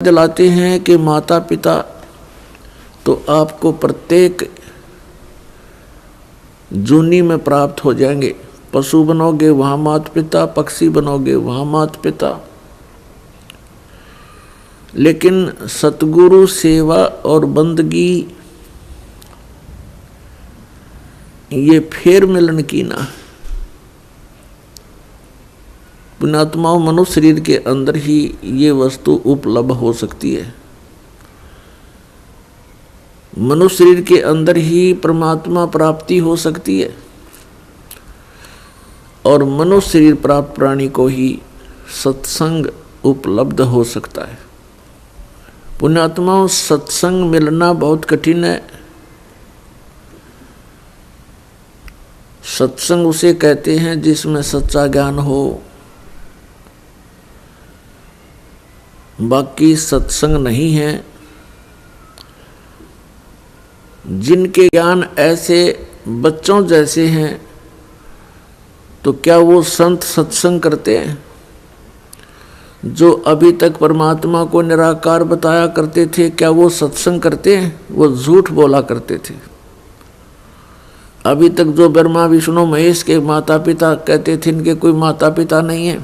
दिलाते हैं कि माता पिता तो आपको प्रत्येक जूनी में प्राप्त हो जाएंगे। पशु बनोगे वहाँ माता पिता, पक्षी बनोगे वहाँ माता पिता, लेकिन सतगुरु सेवा और बंदगी ये फेर मिलन की ना। पुण्यात्माओं, मनुष्य शरीर के अंदर ही ये वस्तु उपलब्ध हो सकती है। मनुष्य शरीर के अंदर ही परमात्मा प्राप्ति हो सकती है और मनुष्य शरीर प्राप्त प्राणी को ही सत्संग उपलब्ध हो सकता है। पुण्यात्माओं, सत्संग मिलना बहुत कठिन है। सत्संग उसे कहते हैं जिसमें सच्चा ज्ञान हो। बाकी सत्संग नहीं है। जिनके ज्ञान ऐसे बच्चों जैसे हैं तो क्या वो संत सत्संग करते हैं? जो अभी तक परमात्मा को निराकार बताया करते थे, क्या वो सत्संग करते हैं? वो झूठ बोला करते थे। अभी तक जो ब्रह्मा विष्णु महेश के माता पिता कहते थे इनके कोई माता पिता नहीं है,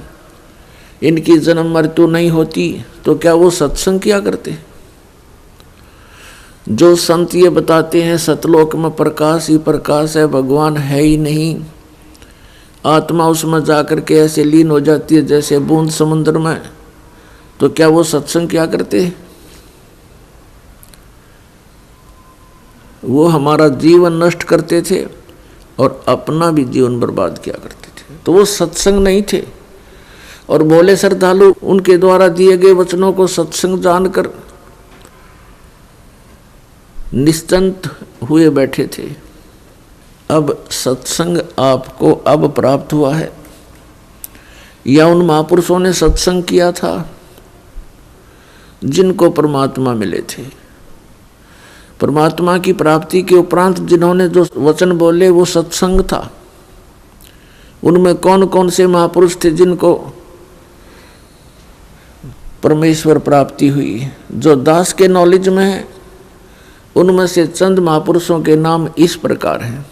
इनकी जन्म मृत्यु नहीं होती, तो क्या वो सत्संग किया करते? जो संत ये बताते हैं सतलोक में प्रकाश ही प्रकाश है, भगवान है ही नहीं, आत्मा उसमें जाकर के ऐसे लीन हो जाती है जैसे बूंद समुद्र में, तो क्या वो सत्संग किया करते? वो हमारा जीवन नष्ट करते थे और अपना भी जीवन बर्बाद किया करते थे, तो वो सत्संग नहीं थे। और बोले श्रद्धालु उनके द्वारा दिए गए वचनों को सत्संग जानकर निश्चिंत हुए बैठे थे। अब सत्संग आपको अब प्राप्त हुआ है या उन महापुरुषों ने सत्संग किया था जिनको परमात्मा मिले थे? परमात्मा की प्राप्ति के उपरांत जिन्होंने जो वचन बोले वो सत्संग था। उनमें कौन कौन से महापुरुष थे जिनको परमेश्वर प्राप्ति हुई? जो दास के नॉलेज में है उनमें से चंद महापुरुषों के नाम इस प्रकार हैं।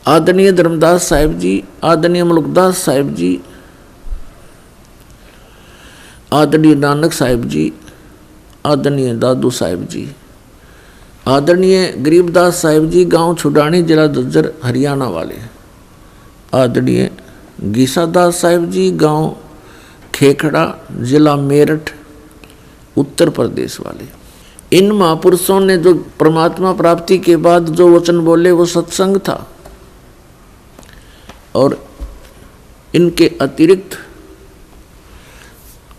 आदरणीय धर्मदास साहिब जी, आदरणीय मुलुकदास साहिब जी, आदरणीय नानक साहिब जी, आदरणीय दादू साहिब जी, आदरणीय गरीबदास साहिब जी, गांव छुडानी, जिला झज्जर, हरियाणा वाले, आदरणीय गीसादास साहिब जी, गांव खेखड़ा, जिला मेरठ, उत्तर प्रदेश वाले। इन महापुरुषों ने जो परमात्मा प्राप्ति के बाद जो वचन बोले वो सत्संग था, और इनके अतिरिक्त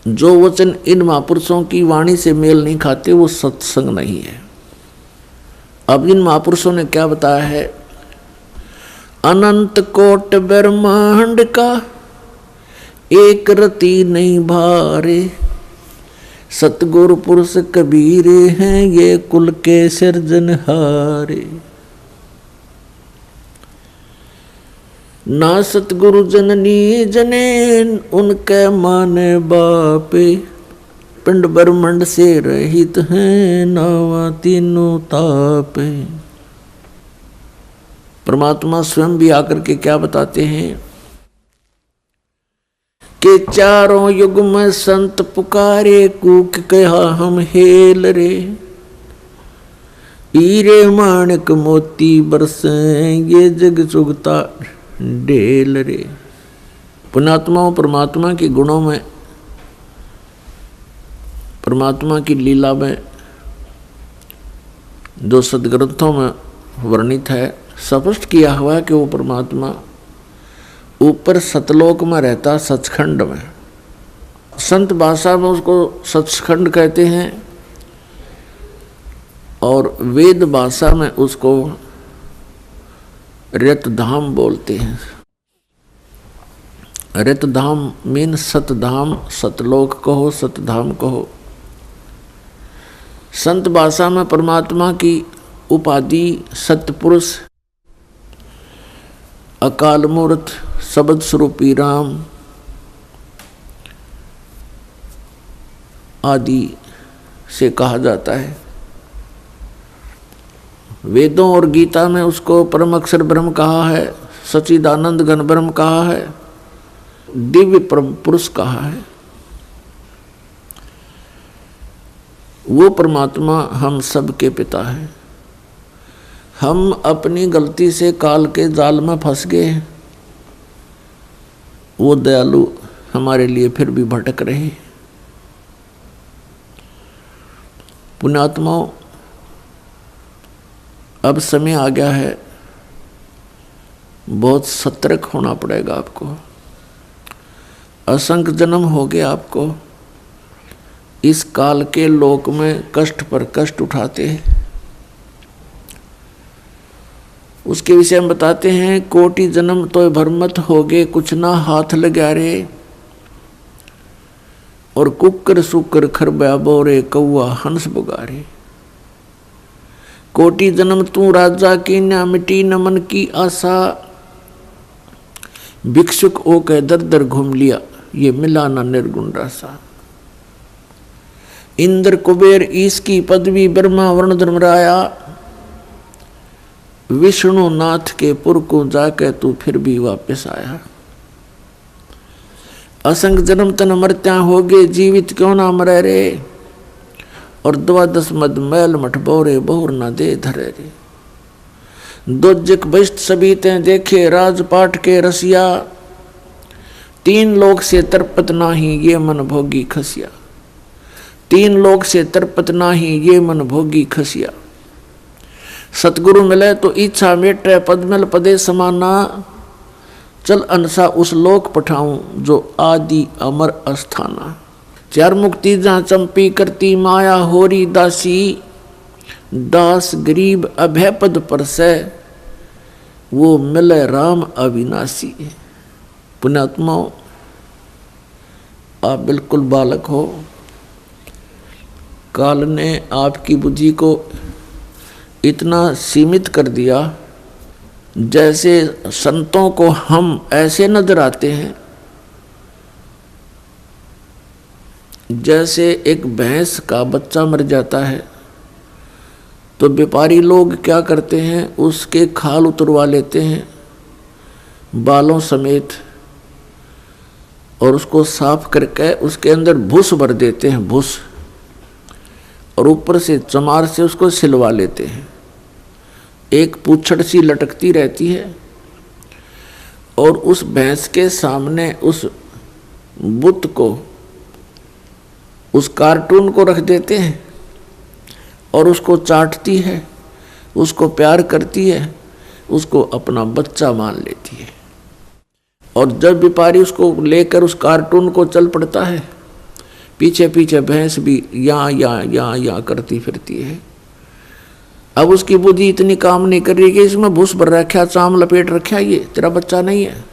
जो वचन इन महापुरुषों की वाणी से मेल नहीं खाते वो सत्संग नहीं है। अब इन महापुरुषों ने क्या बताया है? अनंत कोट ब्रह्मांड का एक रति नहीं भारे, सतगुरु पुरुष कबीर हैं ये कुल के सिरजनहारे। ना सतगुरु जननी जने उनके माने बापे, पिंड ब्रह्मंड से रहित हैं नावा तीनों तापे। परमात्मा स्वयं भी आकर के क्या बताते हैं कि चारों युग में संत पुकारे, कूक कहा हम हेल रे, हीरे माणिक मोती बरसे ये जग चुगता डेल रे। पुण्यात्माओं, परमात्मा के गुणों में, परमात्मा की लीला में जो सदग्रंथों में वर्णित है, स्पष्ट किया हुआ है कि वो परमात्मा ऊपर सतलोक में रहता, सचखंड में। संत भाषा में उसको सचखंड कहते हैं और वेद भाषा में उसको रतधाम बोलते हैं। रतधाम मीन सतधाम, सतलोक कहो, सतधाम कहो। संत भाषा में परमात्मा की उपाधि सतपुरुष, अकाल मूर्त, शब्द स्वरूपी राम, आदि से कहा जाता है। वेदों और गीता में उसको परम अक्षर ब्रह्म कहा है, सच्चिदानंद घन ब्रह्म कहा है, दिव्य परम पुरुष कहा है। वो परमात्मा हम सब के पिता है। हम अपनी गलती से काल के जाल में फंस गए हैं। वो दयालु हमारे लिए फिर भी भटक रहे। पुण्यात्माओं, अब समय आ गया है, बहुत सतर्क होना पड़ेगा आपको। असंख्य जन्म हो गए आपको इस काल के लोक में कष्ट पर कष्ट उठाते हैं। उसके विषय में बताते हैं, कोटि जन्म तो भरमत हो गए, कुछ ना हाथ लगा रे। और कुकर सुकर खरबा बोरे, कौआ हंस बुगारे। कोटि जन्म तू राजा की, न मिटी न मन की आशा। भिक्षुक ओ के दर दर घूम लिया, ये मिला ना निर्गुण रासा। इंद्र कुबेर ईश की पदवी, ब्रह्मा वर्ण धर्मराया। विष्णु नाथ के पुर को जाके तू फिर भी वापस आया। असंग जन्म तन मरत्या हो गए, जीवित क्यों ना मरे रे। और 12 मद मैल मठ बोरे, बहुर ना दे धरे रे। दोजक बस्ट सभी ते देखे, राजपाट के रसिया। 3 लोक से तरपत नाही, ये मन भोगी खसिया। 3 लोक से तरपत नाही, ये मन भोगी खसिया। सतगुरु मिले तो इच्छा मेटे, पद्मल पदे समाना। चल अनसा उस लोक पठाऊं, जो आदि अमर अस्थाना। 4 मुक्ति जहाँ चंपी करती, माया होरी दासी। दास गरीब अभय पद पर से, वो मिले राम अविनाशी। पुण्यात्माओं, आप बिल्कुल बालक हो। काल ने आपकी बुद्धि को इतना सीमित कर दिया, जैसे संतों को हम ऐसे नजर आते हैं जैसे एक भैंस का बच्चा मर जाता है तो व्यापारी लोग क्या करते हैं, उसके खाल उतरवा लेते हैं बालों समेत, और उसको साफ करके उसके अंदर भूस भर देते हैं, भूस, और ऊपर से चमार से उसको सिलवा लेते हैं। एक पूंछड़ सी लटकती रहती है, और उस भैंस के सामने उस बुत को, उस कार्टून को रख देते हैं, और उसको चाटती है, उसको प्यार करती है, उसको अपना बच्चा मान लेती है। और जब व्यापारी उसको लेकर उस कार्टून को चल पड़ता है, पीछे पीछे भैंस भी यहाँ करती फिरती है। अब उसकी बुद्धि इतनी काम नहीं कर रही कि इसमें भूस भर रखा, चाम लपेट रखा, ये तेरा बच्चा नहीं है।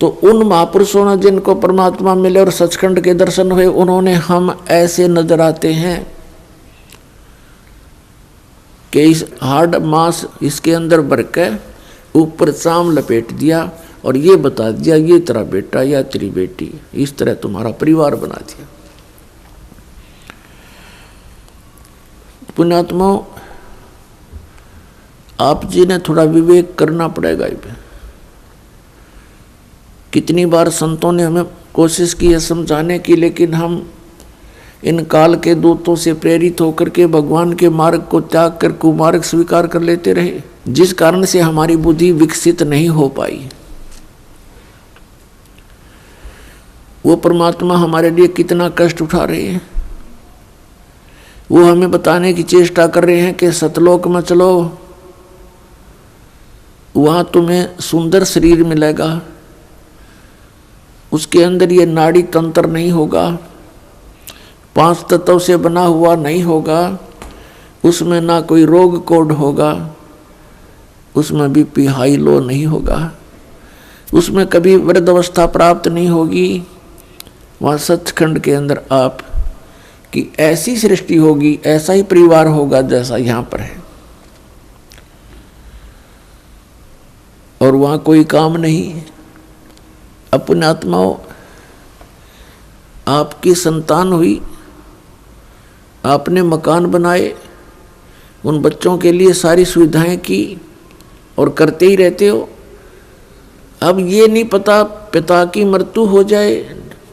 तो उन महापुरुषों ने जिनको परमात्मा मिले और सचखंड के दर्शन हुए, उन्होंने हम ऐसे नजर आते हैं कि इस हार्ड मांस इसके अंदर भर के ऊपर चाम लपेट दिया और ये बता दिया, ये तेरा बेटा या तेरी बेटी, इस तरह तुम्हारा परिवार बना दिया। पुण्यात्माओं, आप जी ने थोड़ा विवेक करना पड़ेगा। कितनी बार संतों ने हमें कोशिश की है समझाने की, लेकिन हम इन काल के दूतों से प्रेरित होकर के भगवान के मार्ग को त्याग कर कुमार्ग स्वीकार कर लेते रहे, जिस कारण से हमारी बुद्धि विकसित नहीं हो पाई। वो परमात्मा हमारे लिए कितना कष्ट उठा रहे हैं। वो हमें बताने की चेष्टा कर रहे हैं कि सतलोक में चलो, वहां तुम्हें सुंदर शरीर मिलेगा, उसके अंदर ये नाड़ी तंत्र नहीं होगा, 5 तत्व से बना हुआ नहीं होगा, उसमें ना कोई रोग कोड होगा, उसमें बीपी हाई लो नहीं होगा, उसमें कभी वृद्ध अवस्था प्राप्त नहीं होगी। वहाँ सचखंड के अंदर आप की ऐसी सृष्टि होगी, ऐसा ही परिवार होगा जैसा यहाँ पर है, और वहाँ कोई काम नहीं। अपने आत्माओं, आपकी संतान हुई, आपने मकान बनाए, उन बच्चों के लिए सारी सुविधाएं की और करते ही रहते हो। अब ये नहीं पता पिता की मृत्यु हो जाए,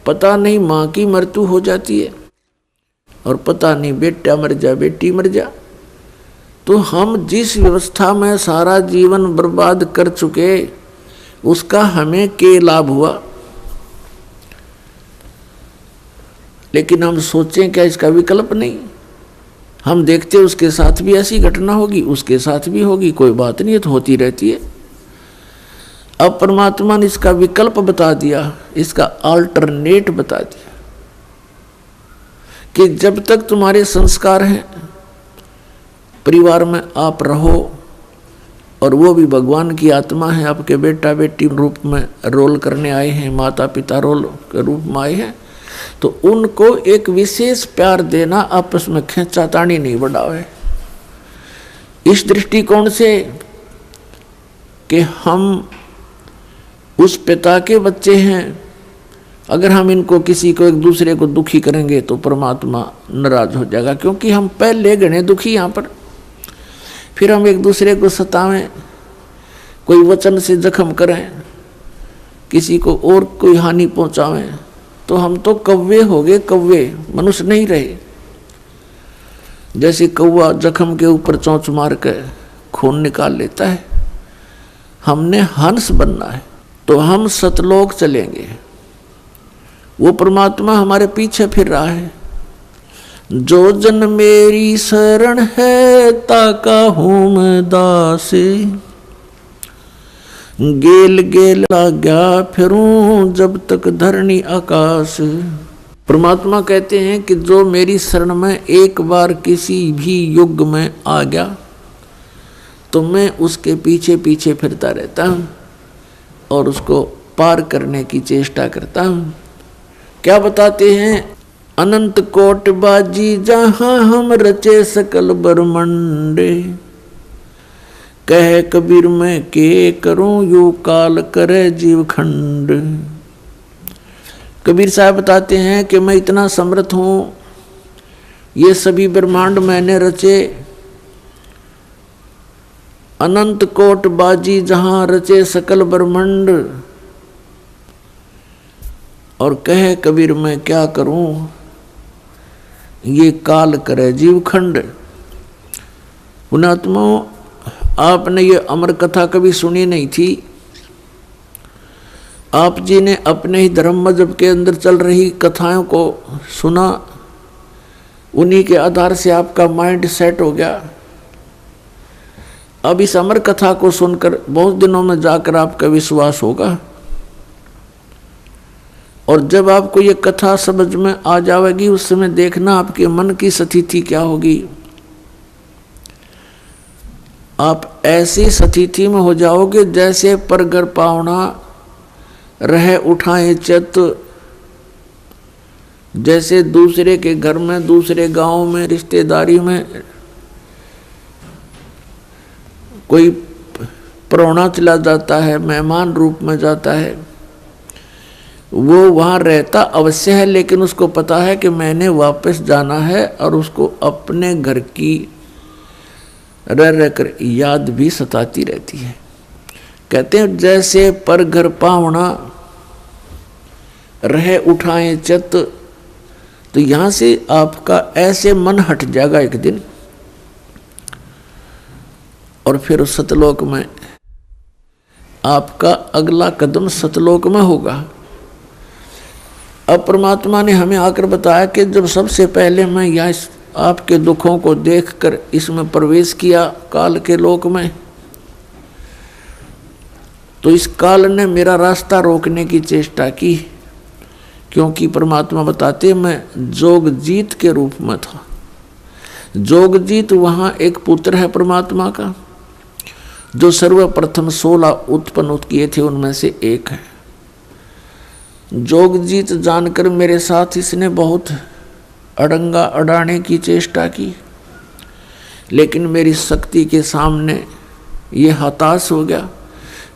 पता नहीं माँ की मृत्यु हो जाती है, और पता नहीं बेटा मर जा बेटी मर जा। तो हम जिस व्यवस्था में सारा जीवन बर्बाद कर चुके, उसका हमें क्या लाभ हुआ? लेकिन हम सोचें क्या इसका विकल्प नहीं? हम देखते उसके साथ भी ऐसी घटना होगी, उसके साथ भी होगी, कोई बात नहीं है, तो होती रहती है। अब परमात्मा ने इसका विकल्प बता दिया, इसका अल्टरनेट बता दिया कि जब तक तुम्हारे संस्कार हैं, परिवार में आप रहो, और वो भी भगवान की आत्मा है, आपके बेटा बेटी रूप में रोल करने आए हैं, माता पिता रोल के रूप में आए हैं, तो उनको एक विशेष प्यार देना, आपस में खींचातानी नहीं बढ़ावे। इस दृष्टिकोण से कि हम उस पिता के बच्चे हैं, अगर हम इनको किसी को एक दूसरे को दुखी करेंगे तो परमात्मा नाराज हो जाएगा, क्योंकि हम पहले गणे दुखी यहाँ पर। फिर हम एक दूसरे को सतावें, कोई वचन से जख्म करें, किसी को और कोई हानि पहुंचावें, तो हम तो कौवे हो गए, कौवे, मनुष्य नहीं रहे। जैसे कौवा जख्म के ऊपर चोंच मार के खून निकाल लेता है, हमने हंस बनना है, तो हम सतलोक चलेंगे। वो परमात्मा हमारे पीछे फिर रहा है। जो जन मेरी शरण है, ताका हूं मैं दासे, गेल गेल लाग्या फिरूं जब तक धरनी आकाश। परमात्मा कहते हैं कि जो मेरी शरण में एक बार किसी भी युग में आ गया, तो मैं उसके पीछे पीछे फिरता रहता हूँ और उसको पार करने की चेष्टा करता हूँ। क्या बताते हैं? अनंत कोट बाजी जहाँ हम रचे सकल ब्रह्मंडे, कह कबीर मैं के करूं यू काल करे जीव खंड। कबीर साहब बताते हैं कि मैं इतना समर्थ हूँ, ये सभी ब्रह्मांड मैंने रचे, अनंत कोट बाजी जहाँ रचे सकल ब्रह्मांड, और कहे कबीर मैं क्या करूं ये काल करे जीव खंड। पुणात्माओं, आपने ये अमर कथा कभी सुनी नहीं थी। आप जी ने अपने ही धर्म मजहब के अंदर चल रही कथाओं को सुना, उन्हीं के आधार से आपका माइंड सेट हो गया। अब इस अमर कथा को सुनकर बहुत दिनों में जाकर आपका विश्वास होगा, और जब आपको ये कथा समझ में आ जाएगी, उस समय देखना आपके मन की स्थिति क्या होगी। आप ऐसी स्थिति में हो जाओगे जैसे परगर पावना रह उठाए चित, जैसे दूसरे के घर में, दूसरे गांव में, रिश्तेदारी में कोई परौना चला जाता है, मेहमान रूप में जाता है, वो वहाँ रहता अवश्य है, लेकिन उसको पता है कि मैंने वापस जाना है, और उसको अपने घर की रह रहकर याद भी सताती रहती है। कहते हैं जैसे पर घर पावना रह उठाए चित, तो यहाँ से आपका ऐसे मन हट जाएगा एक दिन, और फिर सतलोक में आपका अगला कदम सतलोक में होगा। अब परमात्मा ने हमें आकर बताया कि जब सबसे पहले मैं यहाँ आपके दुखों को देखकर इसमें प्रवेश किया काल के लोक में, तो इस काल ने मेरा रास्ता रोकने की चेष्टा की, क्योंकि परमात्मा बताते मैं जोगजीत के रूप में था। जोगजीत वहाँ एक पुत्र है परमात्मा का, जो सर्वप्रथम 16 उत्पन्न किए थे उनमें से एक है। जोगजीत जानकर मेरे साथ इसने बहुत अड़ंगा अड़ाने की चेष्टा की, लेकिन मेरी शक्ति के सामने ये हताश हो गया।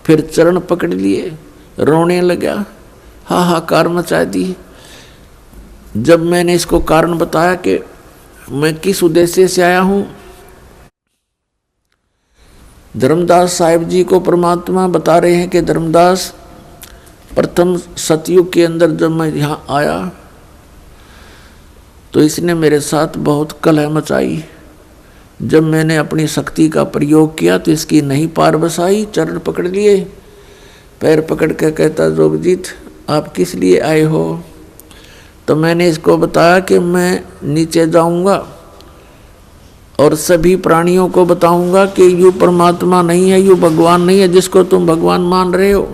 फिर चरण पकड़ लिए, रोने लगा, हाहाकार मचा दी। जब मैंने इसको कारण बताया कि मैं किस उद्देश्य से आया हूँ। धर्मदास साहिब जी को परमात्मा बता रहे हैं कि धर्मदास, प्रथम सतयुग के अंदर जब मैं यहाँ आया तो इसने मेरे साथ बहुत कलह मचाई। जब मैंने अपनी शक्ति का प्रयोग किया तो इसकी नहीं पार बसाई। चरण पकड़ लिए, पैर पकड़ के कहता, जोगजीत आप किस लिए आए हो। तो मैंने इसको बताया कि मैं नीचे जाऊंगा और सभी प्राणियों को बताऊंगा कि यू परमात्मा नहीं है, यू भगवान नहीं है जिसको तुम भगवान मान रहे हो।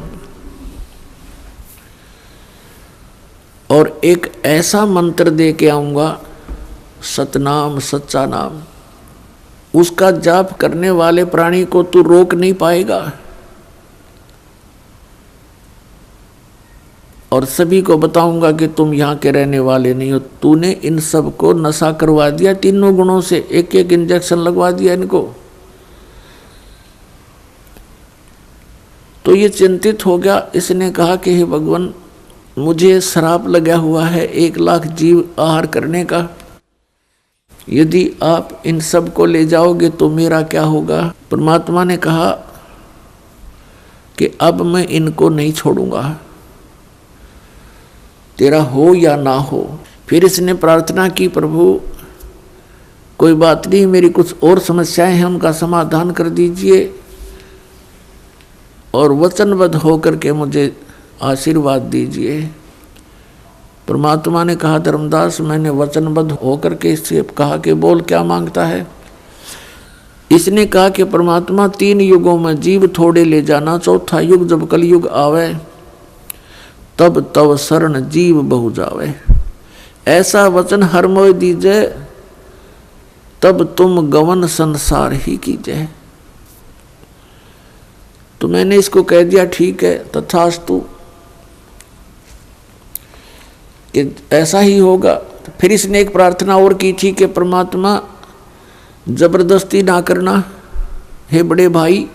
और एक ऐसा मंत्र दे के आऊंगा, सतनाम, सच्चा नाम, उसका जाप करने वाले प्राणी को तू रोक नहीं पाएगा। और सभी को बताऊंगा कि तुम यहाँ के रहने वाले नहीं हो। तूने इन सब को नशा करवा दिया, तीनों गुणों से एक एक इंजेक्शन लगवा दिया इनको। तो ये चिंतित हो गया। इसने कहा कि हे भगवान, मुझे श्राप लगा हुआ है 1 लाख जीव आहार करने का। यदि आप इन सब को ले जाओगे तो मेरा क्या होगा। परमात्मा ने कहा कि अब मैं इनको नहीं छोड़ूंगा, तेरा हो या ना हो। फिर इसने प्रार्थना की, प्रभु कोई बात नहीं, मेरी कुछ और समस्याएं हैं, उनका समाधान कर दीजिए और वचनबद्ध होकर के मुझे आशीर्वाद दीजिए। परमात्मा ने कहा, धर्मदास मैंने वचनबद्ध होकर के इससे कहा कि बोल क्या मांगता है। इसने कहा कि परमात्मा 3 युगों में जीव थोड़े ले जाना, चौथा युग जब कलयुग आवे तब तव शरण जीव बहु जावे। ऐसा वचन हर मोय दीजिए, तब तुम गवन संसार ही कीजिए। तो मैंने इसको कह दिया ठीक है, तथास्तु, कि ऐसा ही होगा। फिर इसने एक प्रार्थना और की थी कि परमात्मा जबरदस्ती ना करना हे बड़े भाई,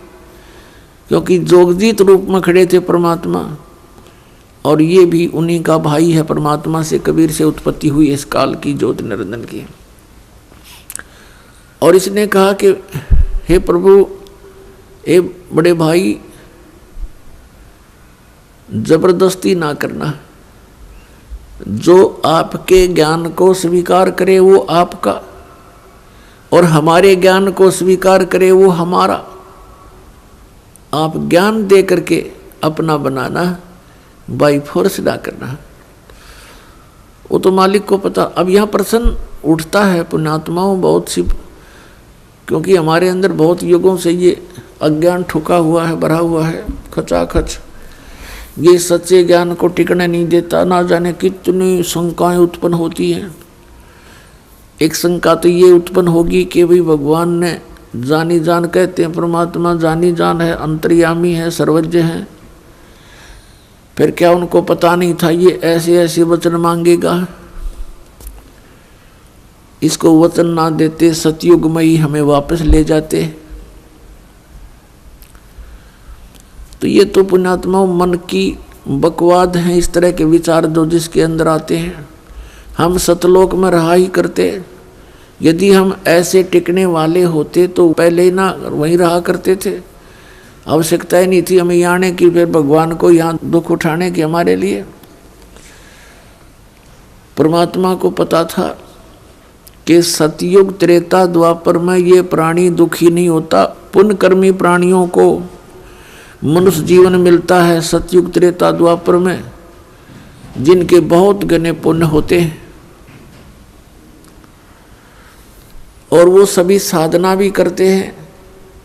क्योंकि जोगजीत रूप में खड़े थे परमात्मा और ये भी उन्हीं का भाई है। परमात्मा से, कबीर से उत्पत्ति हुई इस काल की ज्योति निरंजन की। और इसने कहा कि हे प्रभु, ए बड़े भाई, जबरदस्ती ना करना। जो आपके ज्ञान को स्वीकार करे वो आपका, और हमारे ज्ञान को स्वीकार करे वो हमारा। आप ज्ञान दे करके अपना बनाना, बाई फोर्स ना करना। वो तो मालिक को पता। अब यहाँ प्रश्न उठता है पुण्यात्माओं बहुत सी, क्योंकि हमारे अंदर बहुत युगों से ये अज्ञान ठुका हुआ है, भरा हुआ है खचाखच। ये सच्चे ज्ञान को टिकने नहीं देता। ना जाने कितनी शंकाएं उत्पन्न होती हैं। एक शंका तो ये उत्पन्न होगी कि भाई भगवान ने जानी जान, कहते हैं परमात्मा जानी जान है, अंतर्यामी है, सर्वज्ञ है, फिर क्या उनको पता नहीं था ये ऐसे ऐसे वचन मांगेगा। इसको वचन ना देते सतयुग में ही हमें वापस ले जाते। तो ये तो पुण्यात्मा मन की बकवाद हैं, इस तरह के विचार जो जिसके अंदर आते हैं। हम सतलोक में रहा ही करते। यदि हम ऐसे टिकने वाले होते तो पहले ही ना वहीं रहा करते थे। आवश्यकता ही नहीं थी हमें यहाँ आने की, फिर भगवान को यहाँ दुख उठाने की हमारे लिए। परमात्मा को पता था कि सतयुग त्रेता द्वापर में ये प्राणी दुखी नहीं होता। पुण्यकर्मी प्राणियों को मनुष्य जीवन मिलता है सतयुग त्रेता द्वापर में, जिनके बहुत घने पुण्य होते हैं और वो सभी साधना भी करते हैं,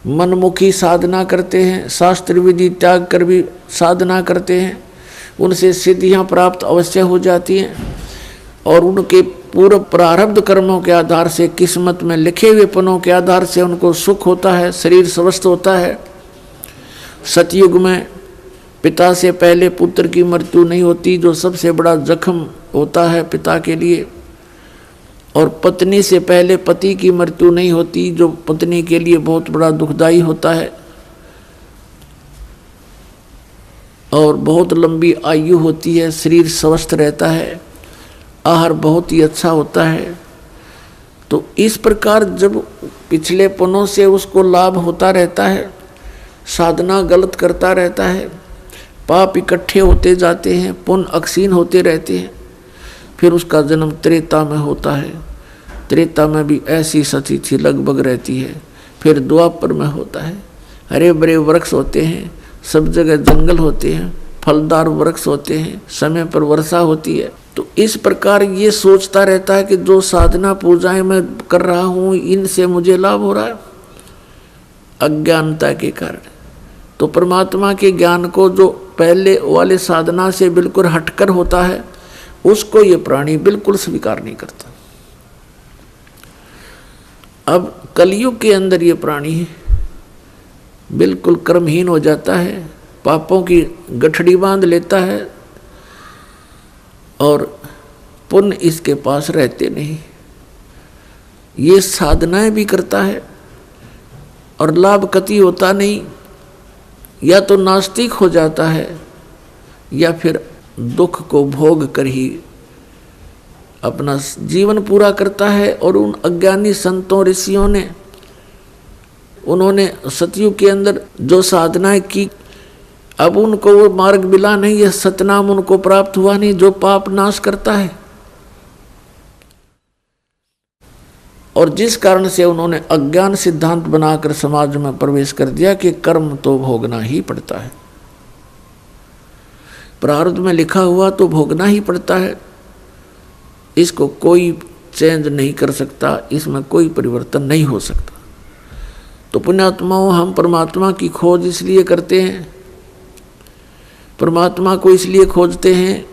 मनमुखी साधना करते हैं, शास्त्र विधि त्याग कर भी साधना करते हैं। उनसे सिद्धियां प्राप्त अवश्य हो जाती हैं और उनके पूर्व प्रारब्ध कर्मों के आधार से, किस्मत में लिखे हुए पनों के आधार से उनको सुख होता है, शरीर स्वस्थ होता है। सतयुग में पिता से पहले पुत्र की मृत्यु नहीं होती, जो सबसे बड़ा जख्म होता है पिता के लिए। और पत्नी से पहले पति की मृत्यु नहीं होती, जो पत्नी के लिए बहुत बड़ा दुखदाई होता है। और बहुत लंबी आयु होती है, शरीर स्वस्थ रहता है, आहार बहुत ही अच्छा होता है। तो इस प्रकार जब पिछले पुनों से उसको लाभ होता रहता है, साधना गलत करता रहता है, पाप इकट्ठे होते जाते हैं, पुण्य अक्षीण होते रहते हैं, फिर उसका जन्म त्रेता में होता है। त्रेता में भी ऐसी सती थी लगभग रहती है। फिर द्वापर में होता है, हरे भरे वृक्ष होते हैं, सब जगह जंगल होते हैं, फलदार वृक्ष होते हैं, समय पर वर्षा होती है। तो इस प्रकार ये सोचता रहता है कि जो साधना पूजाएं मैं कर रहा हूँ इनसे मुझे लाभ हो रहा है, अज्ञानता के कारण। तो परमात्मा के ज्ञान को जो पहले वाले साधना से बिल्कुल हटकर होता है उसको ये प्राणी बिल्कुल स्वीकार नहीं करता। अब कलयुग के अंदर ये प्राणी बिल्कुल कर्महीन हो जाता है, पापों की गठड़ी बांध लेता है और पुण्य इसके पास रहते नहीं। ये साधनाएं भी करता है और लाभ कति होता नहीं, या तो नास्तिक हो जाता है या फिर दुख को भोग कर ही अपना जीवन पूरा करता है। और उन अज्ञानी संतों ऋषियों ने, उन्होंने सतयुग के अंदर जो साधनाएं की, अब उनको वो मार्ग मिला नहीं, यह सतनाम उनको प्राप्त हुआ नहीं जो पाप नाश करता है। और जिस कारण से उन्होंने अज्ञान सिद्धांत बनाकर समाज में प्रवेश कर दिया कि कर्म तो भोगना ही पड़ता है, प्रारब्ध में लिखा हुआ तो भोगना ही पड़ता है, इसको कोई चेंज नहीं कर सकता, इसमें कोई परिवर्तन नहीं हो सकता। तो पुण्यात्माओं, हम परमात्मा की खोज इसलिए करते हैं, परमात्मा को इसलिए खोजते हैं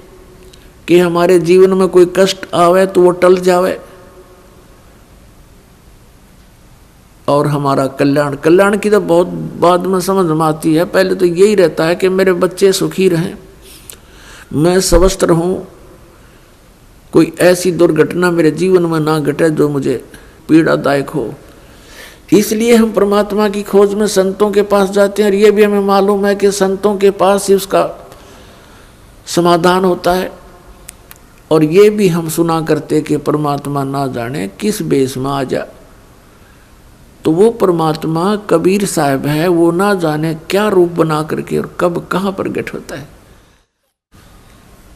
कि हमारे जीवन में कोई कष्ट आवे तो वो टल जावे और हमारा कल्याण। कल्याण की तो बहुत बाद में समझ में आती है, पहले तो यही रहता है कि मेरे बच्चे सुखी रहें, मैं स्वस्थ रहूं, कोई ऐसी दुर्घटना मेरे जीवन में ना घटे जो मुझे पीड़ादायक हो। इसलिए हम परमात्मा की खोज में संतों के पास जाते हैं और ये भी हमें मालूम है कि संतों के पास ही उसका समाधान होता है। और ये भी हम सुना करते कि परमात्मा ना जाने किस बेस में आ जा, तो वो परमात्मा कबीर साहब है, वो ना जाने क्या रूप बना करके और कब कहाँ प्रकट होता है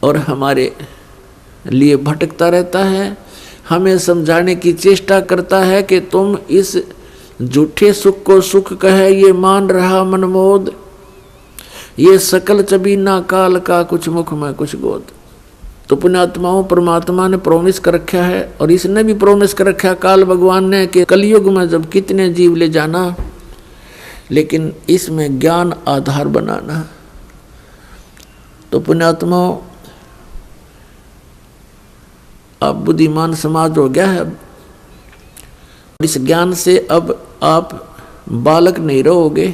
और हमारे लिए भटकता रहता है, हमें समझाने की चेष्टा करता है कि तुम इस झूठे सुख को सुख कहे ये मान रहा मनमोद, ये सकल चबीना काल का कुछ मुख में कुछ गोद। तो पुण्यात्माओं, परमात्मा ने प्रोमिस कर रखा है और इसने भी प्रोमिस कर रखा है काल भगवान ने कि कलयुग में जब कितने जीव ले जाना, लेकिन इसमें ज्ञान आधार बनाना। तो पुण्यात्माओं, अब बुद्धिमान समाज हो गया है, अब इस ज्ञान से अब आप बालक नहीं रहोगे।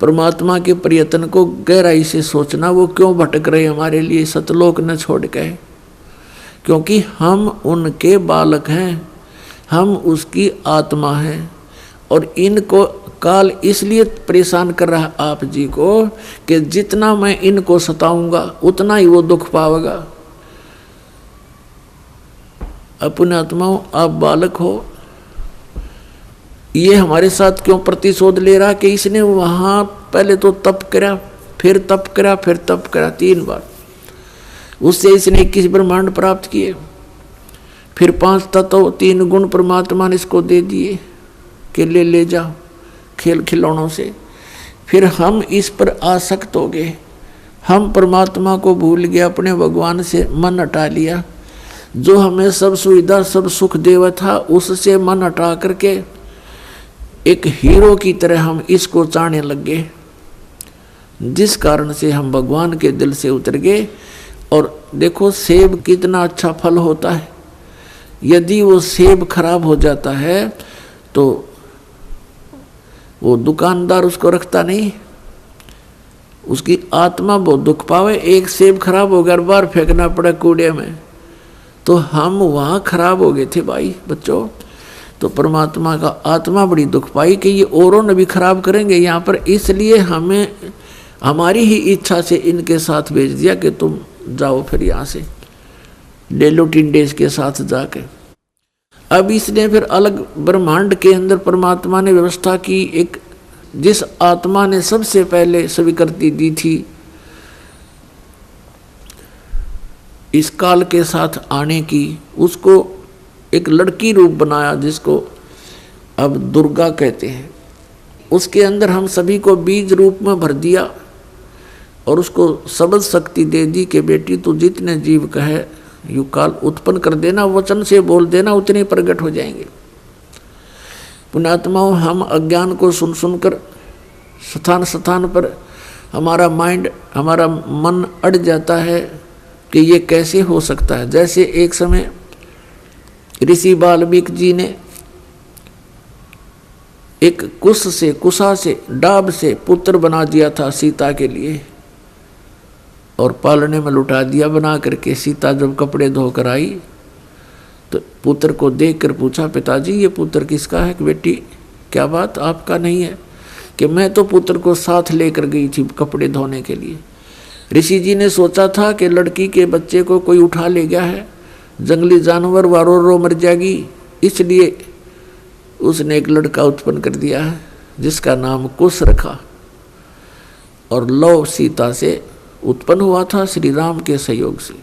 परमात्मा के प्रयत्न को गहराई से सोचना, वो क्यों भटक रहे हमारे लिए सतलोक न छोड़ के, क्योंकि हम उनके बालक हैं, हम उसकी आत्मा हैं। और इनको काल इसलिए परेशान कर रहा आप जी को कि जितना मैं इनको सताऊंगा उतना ही वो दुख पावेगा। अपने आत्माओं, आप बालक हो, ये हमारे साथ क्यों प्रतिशोध ले रहा कि इसने वहाँ पहले तो तप करा, फिर तप करा, फिर तप करा, 3 बार, उससे इसने 21 ब्रह्मांड प्राप्त किए, फिर 5 तत्व 3 गुण परमात्मा ने इसको दे दिए कि ले जाओ खेल खिलौनों से। फिर हम इस पर आसक्त हो गए, हम परमात्मा को भूल गए, अपने भगवान से मन हटा लिया, जो हमें सब सुविधा सब सुख देवा था उससे मन हटा करके एक हीरो की तरह हम इसको चाहने लग गए, जिस कारण से हम भगवान के दिल से उतर गए। और देखो सेब कितना अच्छा फल होता है, यदि वो सेब खराब हो जाता है तो वो दुकानदार उसको रखता नहीं, उसकी आत्मा बहुत दुख पावे। एक सेब खराब हो गया, बार फेंकना पड़ा कूड़े में, तो हम वहाँ खराब हो गए थे भाई बच्चों। तो परमात्मा का आत्मा बड़ी दुख पाई कि ये औरों ने भी खराब करेंगे यहाँ पर, इसलिए हमें हमारी ही इच्छा से इनके साथ भेज दिया कि तुम जाओ फिर यहाँ से डेलो टिंडेज के साथ जाके। अब इसने फिर अलग ब्रह्मांड के अंदर परमात्मा ने व्यवस्था की, एक जिस आत्मा ने सबसे पहले स्वीकृति दी थी इस काल के साथ आने की, उसको एक लड़की रूप बनाया जिसको अब दुर्गा कहते हैं। उसके अंदर हम सभी को बीज रूप में भर दिया और उसको शब्द शक्ति दे दी कि बेटी तू जितने जीव कहे यू काल उत्पन्न कर देना, वचन से बोल देना, उतने प्रकट हो जाएंगे। पुण्यात्माओं, हम अज्ञान को सुन सुनकर स्थान स्थान पर हमारा माइंड, हमारा मन अड़ जाता है कि ये कैसे हो सकता है। जैसे एक समय ऋषि वाल्मीकि जी ने एक कुशा से डाब से पुत्र बना दिया था सीता के लिए और पालने में लुटा दिया बना करके। सीता जब कपड़े धोकर आई तो पुत्र को देखकर पूछा, पिताजी ये पुत्र किसका है? कि बेटी क्या बात, आपका नहीं है? कि मैं तो पुत्र को साथ लेकर गई थी कपड़े धोने के लिए। ऋषि जी ने सोचा था कि लड़की के बच्चे को कोई उठा ले गया है, जंगली जानवर वारो रो मर जाएगी, इसलिए उसने एक लड़का उत्पन्न कर दिया है जिसका नाम कुश रखा और लव सीता से उत्पन्न हुआ था श्री राम के सहयोग से।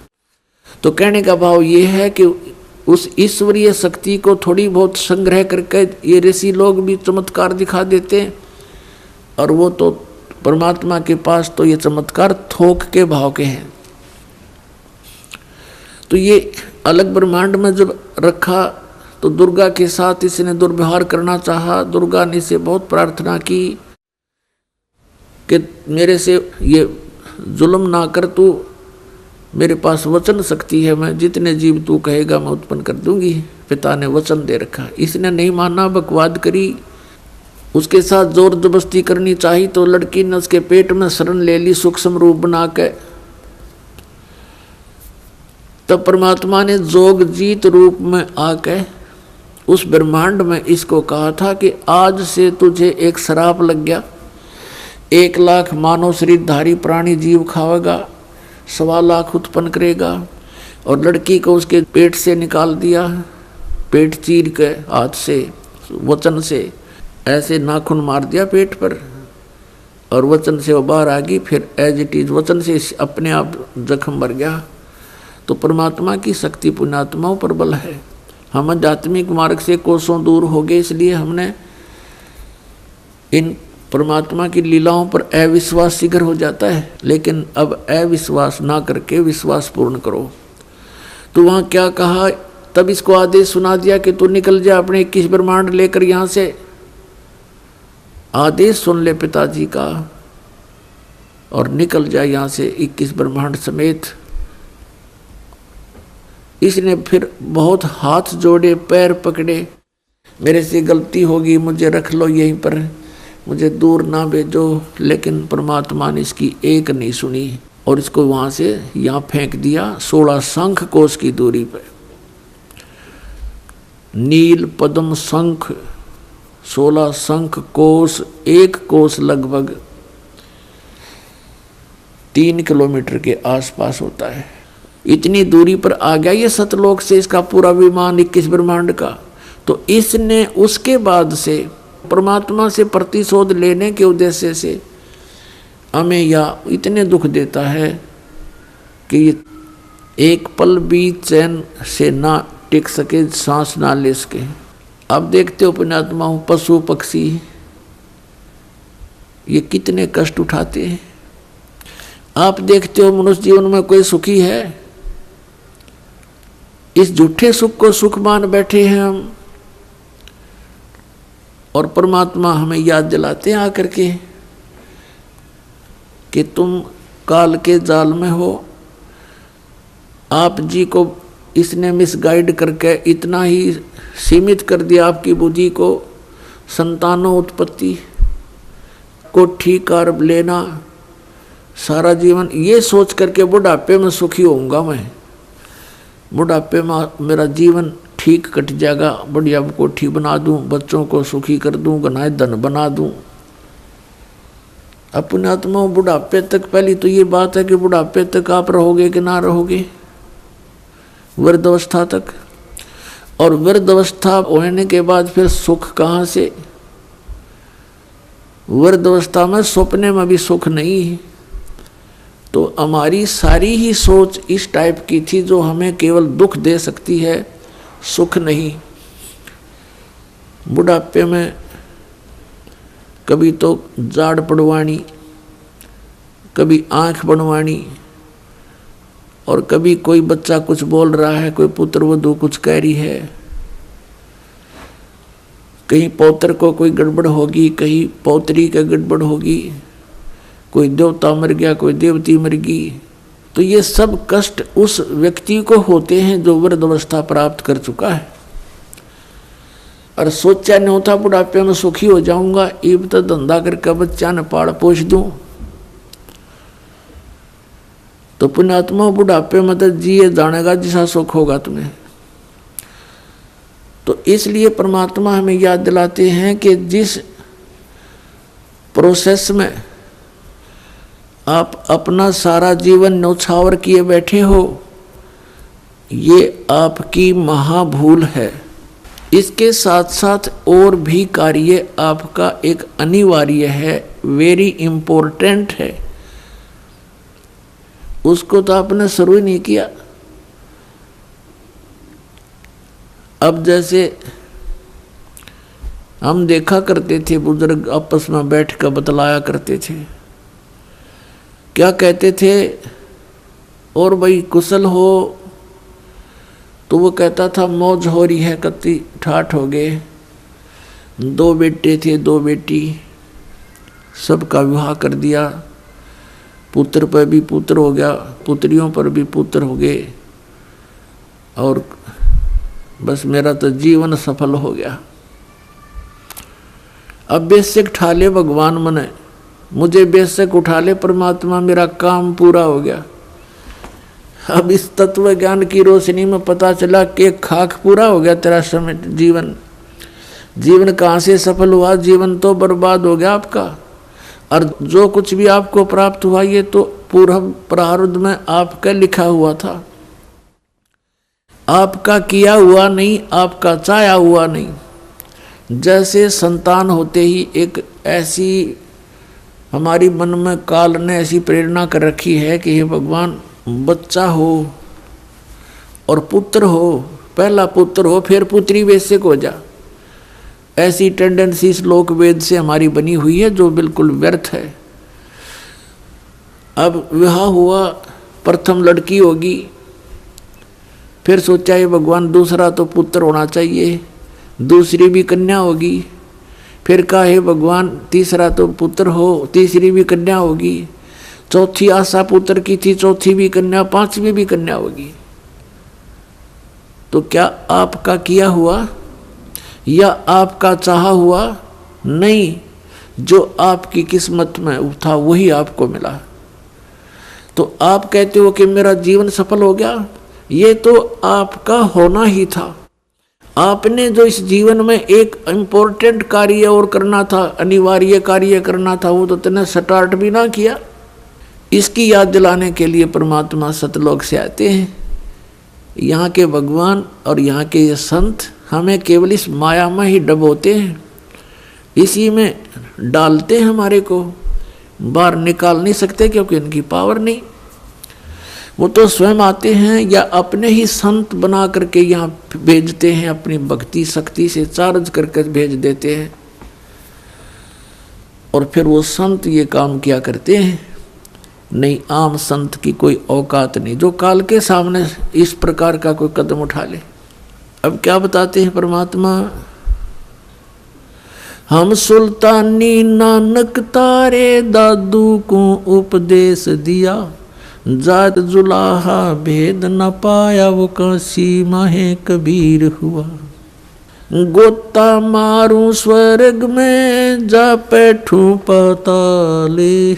तो कहने का भाव ये है कि उस ईश्वरीय शक्ति को थोड़ी बहुत संग्रह करके ये ऋषि लोग भी चमत्कार दिखा देते हैं, और वो तो परमात्मा के पास तो ये चमत्कार थोक के भाव के हैं। तो ये अलग ब्रह्मांड में जब रखा तो दुर्गा के साथ इसने दुर्व्यवहार करना चाहा। दुर्गा ने इसे बहुत प्रार्थना की कि मेरे से ये जुल्म ना कर, तू मेरे पास वचन शक्ति है, मैं जितने जीव तू कहेगा मैं उत्पन्न कर दूंगी। पिता ने वचन दे रखा, इसने नहीं माना, बकवाद करी, उसके साथ जोर जबरदस्ती करनी चाहिए तो लड़की ने उसके पेट में शरण ले ली सूक्ष्म रूप बना के। तब परमात्मा ने जोग जीत रूप में आके उस ब्रह्मांड में इसको कहा था कि आज से तुझे एक श्राप लग गया, 1 लाख मानव शरीरधारी प्राणी जीव खावेगा, 1.25 लाख उत्पन्न करेगा। और लड़की को उसके पेट से निकाल दिया, पेट चीर के हाथ से वचन से ऐसे नाखून मार दिया पेट पर और वचन से वो बाहर आ गई। फिर एज इट इज वचन से अपने आप जख्म भर गया। तो परमात्मा की शक्ति पुण्यात्माओं पर बल है। हम आध्यात्मिक मार्ग से कोसों दूर हो गए, इसलिए हमने इन परमात्मा की लीलाओं पर अविश्वास शीघ्र हो जाता है। लेकिन अब अविश्वास ना करके विश्वास पूर्ण करो। तो वहाँ क्या कहा, तब इसको आदेश सुना दिया कि तू निकल जा अपने 21 ब्रह्मांड लेकर यहाँ से। आदेश सुन ले पिताजी का और निकल जा यहाँ से 21 ब्रह्मांड समेत। इसने फिर बहुत हाथ जोड़े, पैर पकड़े, मेरे से गलती होगी, मुझे रख लो यहीं पर, मुझे दूर ना भेजो। लेकिन परमात्मा ने इसकी एक नहीं सुनी और इसको वहाँ से यहाँ फेंक दिया 16 शंख कोश की दूरी पर। नील पद्म शंख 16 शंख कोश, 1 कोश लगभग 3 किलोमीटर के आसपास होता है। इतनी दूरी पर आ गया ये सतलोक से इसका पूरा विमान 21 ब्रह्मांड का। तो इसने उसके बाद से परमात्मा से प्रतिशोध लेने के उद्देश्य से हमें या इतने दुख देता है कि एक पल भी चैन से ना टिक सके, सांस ना ले सके। अब देखते हो पुण्यात्माओं, पशु पक्षी ये कितने कष्ट उठाते हैं। आप देखते हो मनुष्य जीवन में कोई सुखी है? इस झूठे सुख को सुख मान बैठे हैं हम, और परमात्मा हमें याद दिलाते हैं आकर के कि तुम काल के जाल में हो। आप जी को इसने मिसगाइड करके इतना ही सीमित कर दिया आपकी बुद्धि को, संतानों उत्पत्ति, कोठी कार लेना, सारा जीवन ये सोच करके बुढ़ापे में सुखी होऊंगा मैं, बुढ़ापे में मेरा जीवन ठीक कट जाएगा, बढ़िया कोठी बना दूं, बच्चों को सुखी कर दूं, गनाए धन बना दूं। अपने आत्मा बुढ़ापे तक, पहली तो ये बात है कि बुढ़ापे तक आप रहोगे कि ना रहोगे, वृद्धावस्था तक। और वृद्ध अवस्था होने के बाद फिर सुख कहाँ से? वृद्ध अवस्था में सपने में भी सुख नहीं है। तो हमारी सारी ही सोच इस टाइप की थी जो हमें केवल दुख दे सकती है, सुख नहीं। बुढ़ापे में कभी तो जाड़ पड़वानी, कभी आंख बनवानी, और कभी कोई बच्चा कुछ बोल रहा है, कोई पुत्र वधू कुछ कह रही है, कहीं पौत्र को कोई गड़बड़ होगी, कहीं पौत्री का गड़बड़ होगी, कोई देवता मर गया, कोई देवती मर गई। तो ये सब कष्ट उस व्यक्ति को होते हैं जो वृद्ध अवस्था प्राप्त कर चुका है। और सोचा नहीं होता बुढ़ापे में सुखी हो जाऊंगा, इब तो धंधा करके बच्चा ने पाल पोष दूं। तो पुण्यात्मा बुढ़ापे में तो जिए जानेगा जिसा सुख होगा तुम्हें। तो इसलिए परमात्मा हमें याद दिलाते हैं कि जिस प्रोसेस में आप अपना सारा जीवन न्यौछावर किए बैठे हो, ये आपकी महाभूल है। इसके साथ साथ और भी कार्य आपका एक अनिवार्य है, वेरी इम्पोर्टेंट है। उसको तो आपने शुरू ही नहीं किया। अब जैसे हम देखा करते थे, बुजुर्ग आपस में बैठ कर बतलाया करते थे, क्या कहते थे, और भाई कुशल हो? तो वो कहता था मौज हो रही है, कत्ती ठाठ हो गए, 2 बेटे थे 2 बेटी, सबका विवाह कर दिया, पुत्र पर भी पुत्र हो गया, पुत्रियों पर भी पुत्र हो गए, और बस मेरा तो जीवन सफल हो गया। अब बेशक उठा ले भगवान मने, मुझे बेशक उठा ले परमात्मा, मेरा काम पूरा हो गया। अब इस तत्व ज्ञान की रोशनी में पता चला कि खाक पूरा हो गया तेरा समय, जीवन कहाँ से सफल हुआ? जीवन तो बर्बाद हो गया आपका। और जो कुछ भी आपको प्राप्त हुआ ये तो पूर्व प्रारब्ध में आपका लिखा हुआ था, आपका किया हुआ नहीं, आपका चाहा हुआ नहीं। जैसे संतान होते ही एक ऐसी हमारी मन में काल ने ऐसी प्रेरणा कर रखी है कि हे भगवान बच्चा हो और पुत्र हो, पहला पुत्र हो फिर पुत्री वैश्यक हो जा। ऐसी टेंडेंसी श्लोक वेद से हमारी बनी हुई है जो बिल्कुल व्यर्थ है। अब विवाह हुआ, प्रथम लड़की होगी, फिर सोचा ये भगवान दूसरा तो पुत्र होना चाहिए, दूसरी भी कन्या होगी, फिर कहा हे भगवान तीसरा तो पुत्र हो, तीसरी भी कन्या होगी, चौथी आशा पुत्र की थी, चौथी भी कन्या, पांचवी भी कन्या होगी। तो क्या आपका किया हुआ या आपका चाहा हुआ? नहीं, जो आपकी किस्मत में था वही आपको मिला। तो आप कहते हो कि मेरा जीवन सफल हो गया, ये तो आपका होना ही था। आपने जो इस जीवन में एक इम्पोर्टेंट कार्य और करना था, अनिवार्य कार्य करना था, वो तो तुमने स्टार्ट भी ना किया। इसकी याद दिलाने के लिए परमात्मा सतलोक से आते हैं। यहाँ के भगवान और यहाँ के ये संत हमें केवल इस माया में ही डबोते हैं, इसी में डालते हैं, हमारे को बाहर निकाल नहीं सकते क्योंकि इनकी पावर नहीं। वो तो स्वयं आते हैं या अपने ही संत बना करके यहाँ भेजते हैं, अपनी भक्ति शक्ति से चार्ज करके भेज देते हैं, और फिर वो संत ये काम किया करते हैं। नहीं, आम संत की कोई औकात नहीं जो काल के सामने इस प्रकार का कोई कदम उठा ले। अब क्या बताते हैं परमात्मा, हम सुल्तानी नानक तारे दादू को उपदेश दिया, जात जुलाहा भेद न पाया वो काशी माहे कबीर हुआ। गोता मारू स्वर्ग में जा बैठूं पाताले,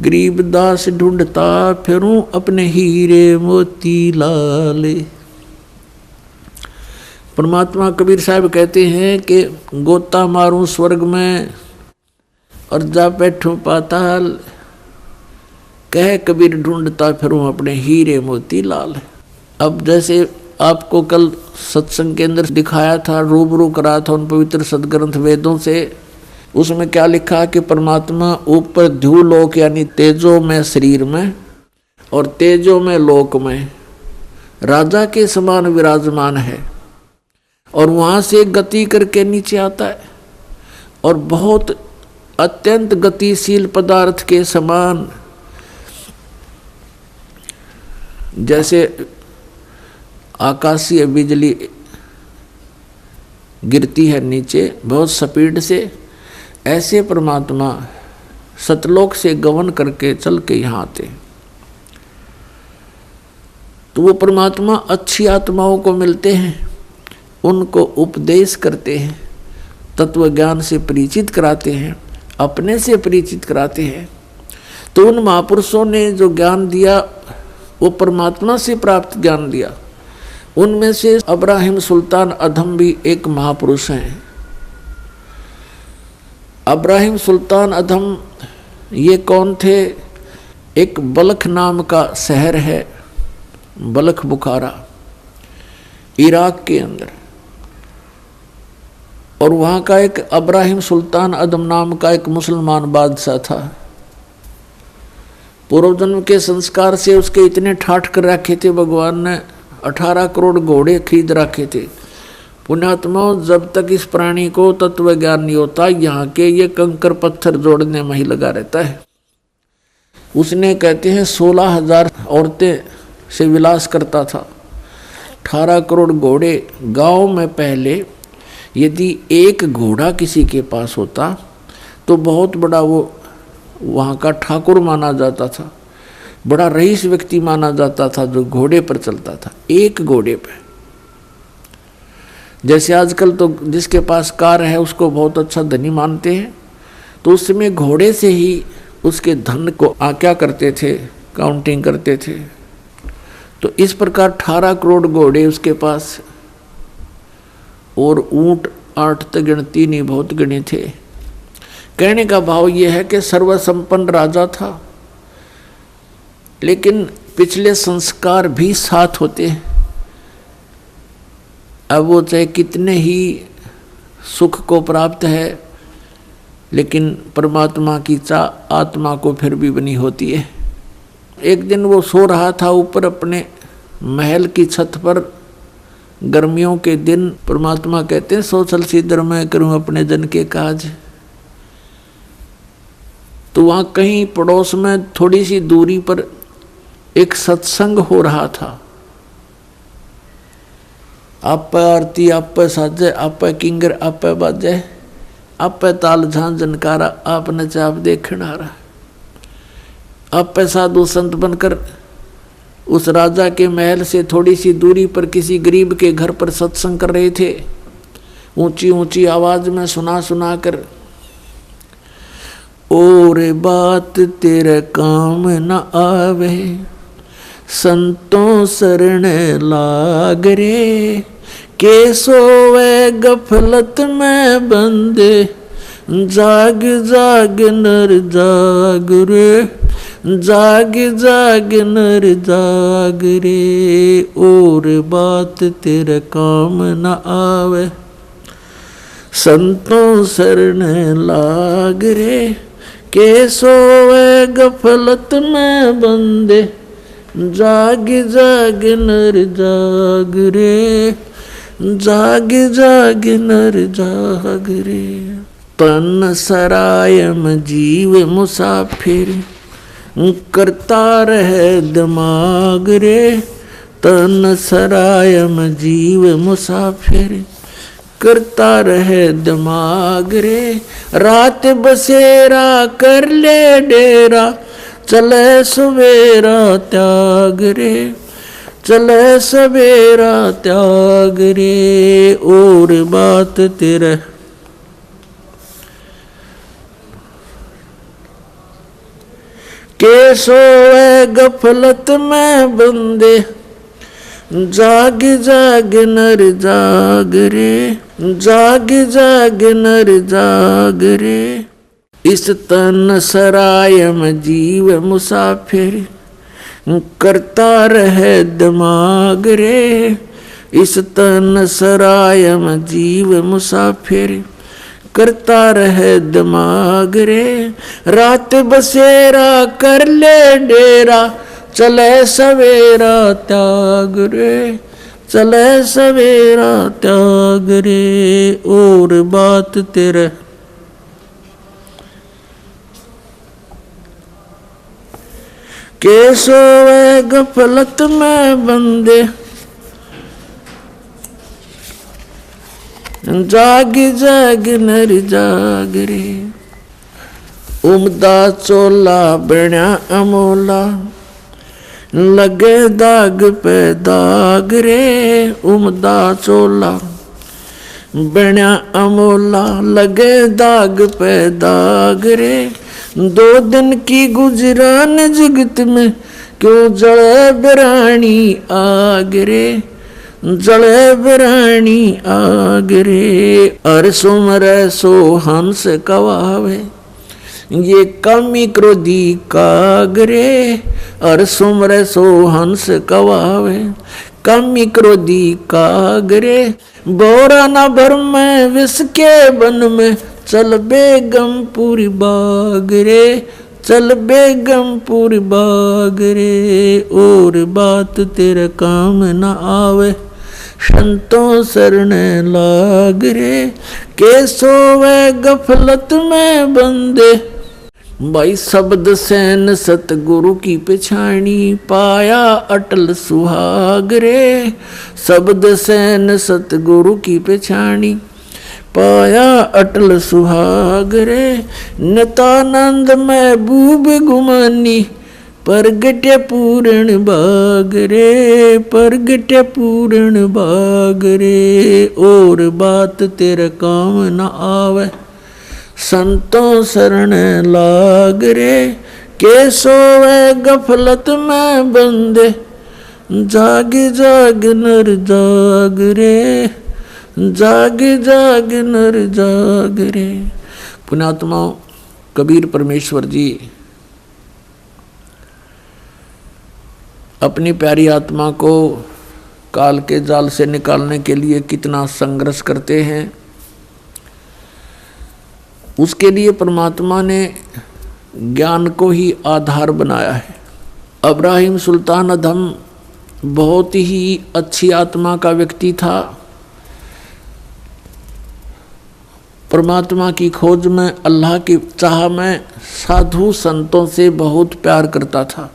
गरीबदास ढूंढता फिरूं अपने हीरे मोती लाले। परमात्मा कबीर साहब कहते हैं कि गोता मारूं स्वर्ग में और जा बैठूं पाताल, कह कबीर ढूंढता फिरूं अपने हीरे मोती लाल। अब जैसे आपको कल सत्संग के अंदर दिखाया था, रूबरू कराया था उन पवित्र सदग्रंथ वेदों से। उसमें क्या लिखा कि परमात्मा ऊपर ध्युलोक यानी तेजो में शरीर में और तेजो में लोक में राजा के समान विराजमान है, और वहां से गति करके नीचे आता है और बहुत अत्यंत गतिशील पदार्थ के समान, जैसे आकाशीय बिजली गिरती है नीचे बहुत स्पीड से, ऐसे परमात्मा सतलोक से गमन करके चल के यहाँ आते। तो वो परमात्मा अच्छी आत्माओं को मिलते हैं, उनको उपदेश करते हैं, तत्व ज्ञान से परिचित कराते हैं, अपने से परिचित कराते हैं। तो उन महापुरुषों ने जो ज्ञान दिया वो परमात्मा से प्राप्त ज्ञान दिया। उनमें से अब्राहिम सुल्तान अधम भी एक महापुरुष हैं। अब्राहिम सुल्तान अधम ये कौन थे? एक बल्ख नाम का शहर है, बल्ख बुखारा, इराक के अंदर, और वहाँ का एक अब्राहिम सुल्तान अदम नाम का एक मुसलमान बादशाह था। पूर्व जन्म के संस्कार से उसके इतने ठाठ कर रखे थे, भगवान ने 18 करोड़ घोड़े खरीद रखे थे। पुण्यात्माओं, जब तक इस प्राणी को तत्व ज्ञान नहीं होता, यहाँ के ये कंकर पत्थर जोड़ने में ही लगा रहता है। उसने कहते हैं 16,000 औरतें से विलास करता था, 18 करोड़ घोड़े। गांव में पहले यदि एक घोड़ा किसी के पास होता तो बहुत बड़ा वो वहाँ का ठाकुर माना जाता था, बड़ा रईस व्यक्ति माना जाता था जो घोड़े पर चलता था, एक घोड़े पे। जैसे आजकल तो जिसके पास कार है उसको बहुत अच्छा धनी मानते हैं, तो उस समय घोड़े से ही उसके धन को क्या करते थे, काउंटिंग करते थे। तो इस प्रकार 18 करोड़ घोड़े उसके पास, और ऊंट 8 तक गिनती नहीं, बहुत गिने थे। कहने का भाव यह है कि सर्वसंपन्न राजा था, लेकिन पिछले संस्कार भी साथ होते हैं। अब वो चाहे कितने ही सुख को प्राप्त है, लेकिन परमात्मा की चाह आत्मा को फिर भी बनी होती है। एक दिन वो सो रहा था ऊपर अपने महल की छत पर, गर्मियों के दिन। परमात्मा कहते हैं सोचल सिद्धर मैं करूं अपने जन के काज। तो वहां कहीं पड़ोस में थोड़ी सी दूरी पर एक सत्संग हो रहा था। आप आरती, आप साजे, आप किंगर, आप बाजे, आप ताल झां जनकारा, आप नचाप देखण आ रहा। आप साधु संत बनकर उस राजा के महल से थोड़ी सी दूरी पर किसी गरीब के घर पर सत्संग कर रहे थे, ऊंची ऊंची आवाज में सुना सुना कर। और बात तेरे काम न आवे, संतों शरण लाग रे, के सोवे गफलत में बंदे, जाग जाग नर जाग रे, जाग जाग नर जाग रे। और बात तेरे काम न आवे, संतों शरण लाग रे, के सोवे गफलत में बंदे, जाग जाग नर जाग रे, जाग जाग नर जाग रे। तन सरायम जीव मुसाफिर, करता रहे दिमाग रे, तन सरायम जीव मुसाफिर, करता रहे दिमाग रे। रात बसेरा कर ले डेरा, चले सवेरा त्याग रे, चले सवेरा त्याग रे। और बात तेरे के सोए गफलत में बंदे, जाग जाग नर जाग रे, जाग जाग नर जाग रे। इस तन सरायम जीव मुसाफिर, करता रहे दिमाग रे, इस तन सराय में जीव मुसाफिर करता रहे दिमाग रे। रात बसेरा कर ले डेरा चले सवेरा त्याग रे, चले सवेरा त्याग रे। और बात तेरे के सोए गफलत में बंदे जाग जाग नर जाग रे। उमदा चोला बण्या अमोला लगे दाग पे दाग रे। उमदा चोला बण्या अमोला लगे दाग पे दाग रे। 2 दिन की गुजरान जगत में क्यों जले बिरानी आग रे, जले बिरानी आग रे। अर सुमरे सो हंस कवावे ये कमी क्रोधी कागरे। अर सुमरे सो हंस कवावे कमी क्रोधी कागरे। बोरा न भर में विष के बन में चल बेगमपुरी बाग रे, चल बेगमपुरी बाग रे। और बात तेरे काम न आवे संतों शरण लाग रे। के सोवे गफलत में बंदे भाई शब्द सैन सतगुरु की पिछाणी पाया अटल सुहाग रे। शब्द सैन सतगुरु की पिछाणी पाया अटल सुहाग रे। नितानंद महबूब गुमानी परगट्य पूर्ण बाग रे, परगट्य पूर्ण बाग रे। और बात तेरे काम न आवे संतों शरण लाग रे। के सोवे गफलत में बंदे जाग जाग नर जाग रे, जाग जाग नर जाग रे। पुण्यात्मा कबीर परमेश्वर जी अपनी प्यारी आत्मा को काल के जाल से निकालने के लिए कितना संघर्ष करते हैं। उसके लिए परमात्मा ने ज्ञान को ही आधार बनाया है। इब्राहिम सुल्तान अधम बहुत ही अच्छी आत्मा का व्यक्ति था। परमात्मा की खोज में, अल्लाह की चाह में साधु संतों से बहुत प्यार करता था।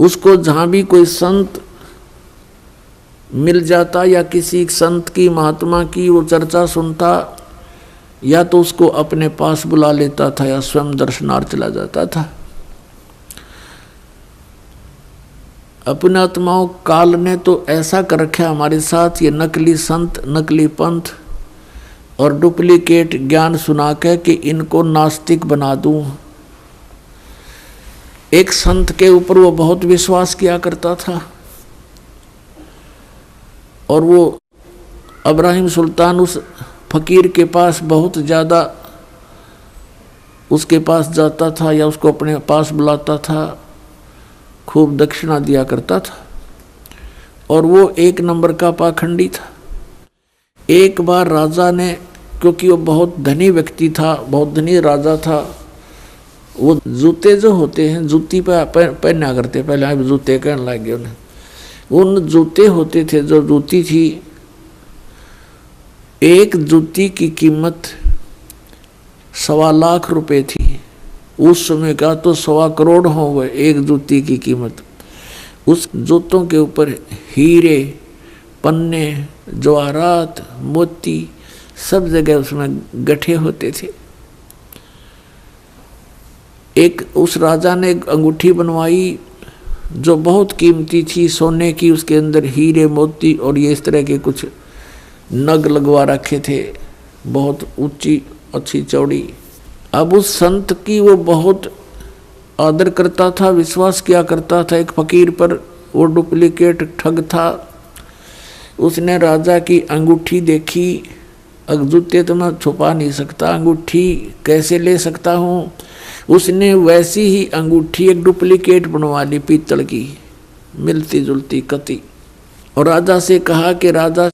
उसको जहाँ भी कोई संत मिल जाता या किसी संत की महात्मा की वो चर्चा सुनता, या तो उसको अपने पास बुला लेता था या स्वयं दर्शनार्थ चला जाता था। अपने आत्माओं काल ने तो ऐसा कर रखा हमारे साथ, ये नकली संत, नकली पंथ और डुप्लीकेट ज्ञान सुना के कि इनको नास्तिक बना दूं। एक संत के ऊपर वो बहुत विश्वास किया करता था और वो इब्राहिम सुल्तान उस फकीर के पास बहुत ज़्यादा उसके पास जाता था या उसको अपने पास बुलाता था, खूब दक्षिणा दिया करता था और वो 1 नंबर का पाखंडी था। एक बार राजा ने, क्योंकि वो बहुत धनी व्यक्ति था, बहुत धनी राजा था, वो जूते जो होते हैं जूती पे पहना करते, पहले आप जूते कहने लग गए उन्हें। उन जूते होते थे, जो जूती थी, एक जूती की कीमत 1.25 लाख रुपए थी। उस समय का तो 1.25 करोड़ हो गए एक जूती की कीमत। उस जूतों के ऊपर हीरे, पन्ने, जवाहरात, मोती सब जगह उसमें गठे होते थे। एक उस राजा ने एक अंगूठी बनवाई जो बहुत कीमती थी, सोने की, उसके अंदर हीरे, मोती और ये इस तरह के कुछ नग लगवा रखे थे, बहुत ऊंची, अच्छी, चौड़ी। अब उस संत की वो बहुत आदर करता था, विश्वास किया करता था एक फकीर पर। वो डुप्लीकेट ठग था। उसने राजा की अंगूठी देखी, जूते तो मैं छुपा नहीं सकता, अंगूठी कैसे ले सकता हूँ। उसने वैसी ही अंगूठी एक डुप्लीकेट बनवा ली, पीतल की, मिलती जुलती कती। और राजा से कहा कि राजा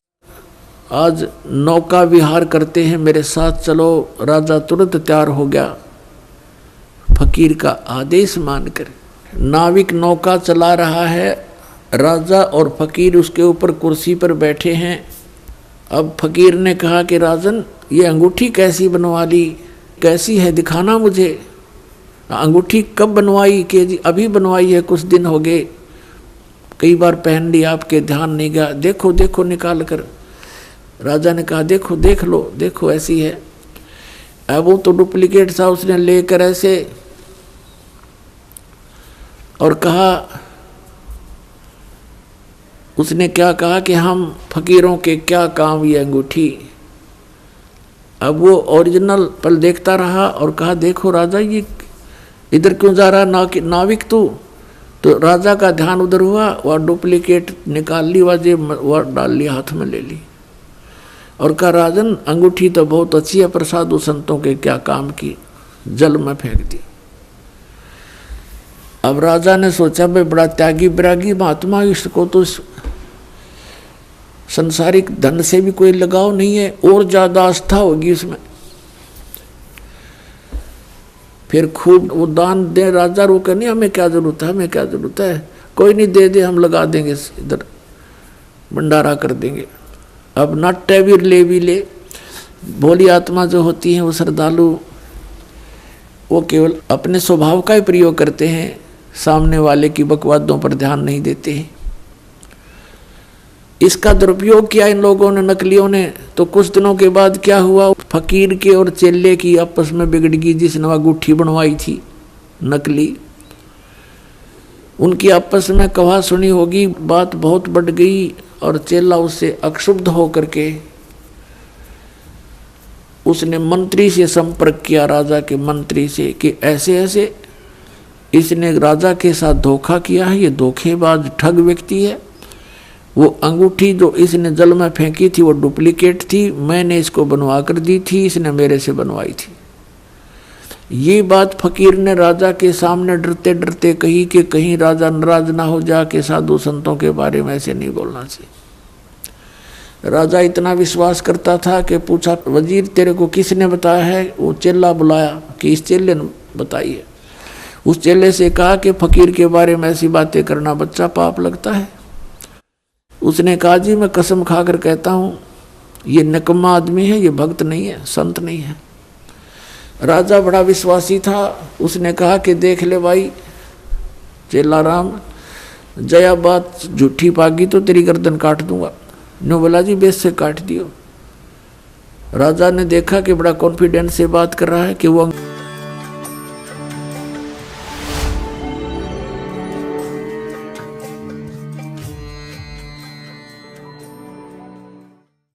आज नौका विहार करते हैं, मेरे साथ चलो। राजा तुरंत तैयार हो गया फकीर का आदेश मानकर। नाविक नौका चला रहा है, राजा और फकीर उसके ऊपर कुर्सी पर बैठे हैं। अब फकीर ने कहा कि राजन, ये अंगूठी कैसी बनवा ली, कैसी है, दिखाना मुझे। अंगूठी कब बनवाई? कि जी अभी बनवाई है, कुछ दिन हो गए, कई बार पहन ली, आपके ध्यान नहीं गया, देखो देखो निकाल कर। राजा ने कहा देखो देख लो, देखो ऐसी है। अब वो तो डुप्लीकेट था, उसने लेकर ऐसे और कहा, उसने क्या कहा कि हम फकीरों के क्या काम ये अंगूठी। अब वो ओरिजिनल पल देखता रहा और कहा देखो राजा, ये इधर क्यों जा रहा नाविक तू? तो राजा का ध्यान उधर हुआ, वह डुप्लीकेट निकाल ली, वह डाल ली, हाथ में ले ली और कहा राजन, अंगूठी तो बहुत अच्छी है, पर साधु संतों के क्या काम की, जल में फेंक दी। अब राजा ने सोचा भाई बड़ा त्यागी विरागी महात्मा, इसको तो संसारिक धन से भी कोई लगाव नहीं है, और ज्यादा आस्था होगी इसमें। फिर खूब वो दान दे। राजा रोके नहीं, हमें क्या जरूरत है, हमें क्या जरूरत है, कोई नहीं, दे दे, हम लगा देंगे, इधर भंडारा कर देंगे। अब नाट्य भी ले भोली आत्मा जो होती है, वो श्रद्धालु, वो केवल अपने स्वभाव का ही प्रयोग करते हैं, सामने वाले की बकवादों पर ध्यान नहीं देते हैं। इसका दुरुपयोग किया इन लोगों ने, नकलियों ने। तो कुछ दिनों के बाद क्या हुआ, फकीर के और चेले की आपस में बिगड़ गई, जिसने वह अंगूठी बनवाई थी नकली। उनकी आपस में कहा सुनी होगी, बात बहुत बढ़ गई और चेला उससे अक्षुब्ध होकर के उसने मंत्री से संपर्क किया, राजा के मंत्री से, कि ऐसे ऐसे इसने राजा के साथ धोखा किया है, ये धोखेबाज ठग व्यक्ति है। वो अंगूठी जो इसने जल में फेंकी थी वो डुप्लीकेट थी, मैंने इसको बनवा कर दी थी, इसने मेरे से बनवाई थी। ये बात फकीर ने राजा के सामने डरते डरते कही कि कहीं राजा नाराज ना हो जा के साधु संतों के बारे में ऐसे नहीं बोलना चाहिए। राजा इतना विश्वास करता था कि पूछा, वजीर तेरे को किसने बताया है? वो चेला बुलाया कि इस चेले ने बताई है। उस चेले से कहा कि फकीर के बारे में ऐसी बातें करना बच्चा पाप लगता है। उसने कहा जी मैं कसम खाकर कहता हूँ ये निकम्मा आदमी है, ये भक्त नहीं है, संत नहीं है। राजा बड़ा विश्वासी था, उसने कहा कि देख ले भाई चेला राम, जया बात झूठी पागी तो तेरी गर्दन काट दूंगा। नो बोला जी बेस से काट दियो। राजा ने देखा कि बड़ा कॉन्फिडेंस से बात कर रहा है कि वो